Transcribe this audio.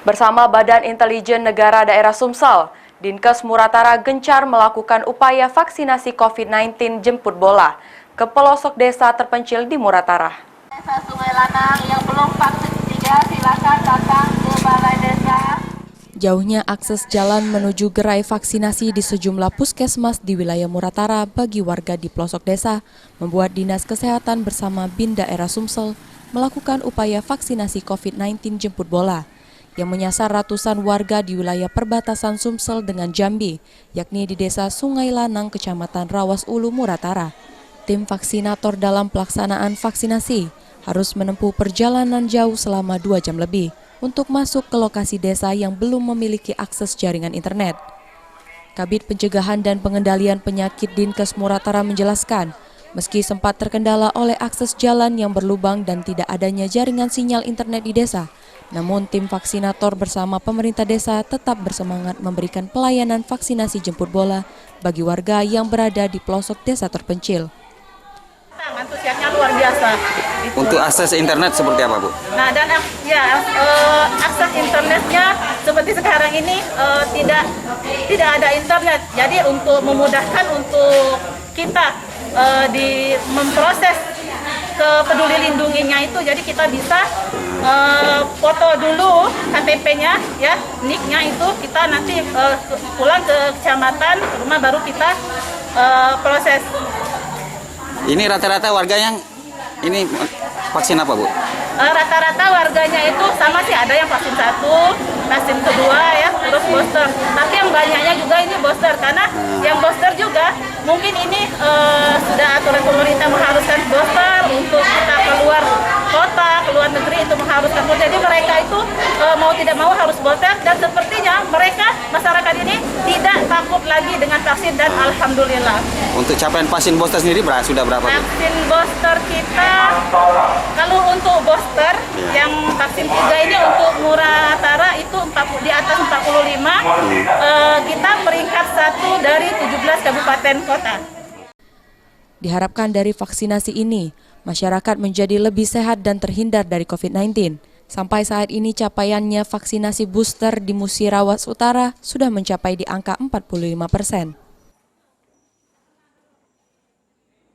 Bersama Badan Intelijen Negara Daerah Sumsel, Dinkes Muratara gencar melakukan upaya vaksinasi COVID-19 jemput bola ke pelosok desa terpencil di Muratara. Desa Sungai Lanang yang belum vaksin ketiga silakan datang ke balai desa. Jauhnya akses jalan menuju gerai vaksinasi di sejumlah puskesmas di wilayah Muratara bagi warga di pelosok desa membuat Dinas Kesehatan bersama BIN Daerah Sumsel melakukan upaya vaksinasi COVID-19 jemput bola yang menyasar ratusan warga di wilayah perbatasan Sumsel dengan Jambi, yakni di Desa Sungai Lanang, Kecamatan Rawas Ulu, Muratara. Tim vaksinator dalam pelaksanaan vaksinasi harus menempuh perjalanan jauh selama 2 jam lebih untuk masuk ke lokasi desa yang belum memiliki akses jaringan internet. Kabid Pencegahan dan Pengendalian Penyakit Dinkes Muratara menjelaskan, meski sempat terkendala oleh akses jalan yang berlubang dan tidak adanya jaringan sinyal internet di desa, namun tim vaksinator bersama pemerintah desa tetap bersemangat memberikan pelayanan vaksinasi jemput bola bagi warga yang berada di pelosok desa terpencil. Antusiasnya luar biasa. Untuk akses internet seperti apa, Bu? Nah, dan akses internetnya seperti sekarang ini tidak ada internet. Jadi untuk memudahkan untuk kita memproses ke Peduli Lindunginya itu, jadi kita bisa foto dulu KTP-nya, ya, NIK-nya itu kita nanti pulang ke kecamatan, rumah baru kita proses. Ini rata-rata warga yang ini vaksin apa, Bu? Rata-rata warganya itu sama sih, ada yang vaksin 1, vaksin kedua ya, terus booster. Tapi yang banyaknya juga ini booster, karena yang booster juga mungkin ini sudah aturan pemerintah mengharuskan booster untuk kita keluar kota, keluar negeri itu mengharuskan booster. Jadi mereka itu mau tidak mau harus booster, dan sepertinya mereka masyarakat ini tidak takut lagi dengan vaksin, dan alhamdulillah. Untuk capaian vaksin booster sendiri sudah berapa, Bu? Vaksin booster kita, kalau untuk booster yang vaksin 3 ini untuk Muratara itu di atas 45, kita peringkat 1 dari 17 kabupaten kota. Diharapkan dari vaksinasi ini, masyarakat menjadi lebih sehat dan terhindar dari COVID-19. Sampai saat ini capaiannya vaksinasi booster di Musi Rawas Utara sudah mencapai di angka 45%.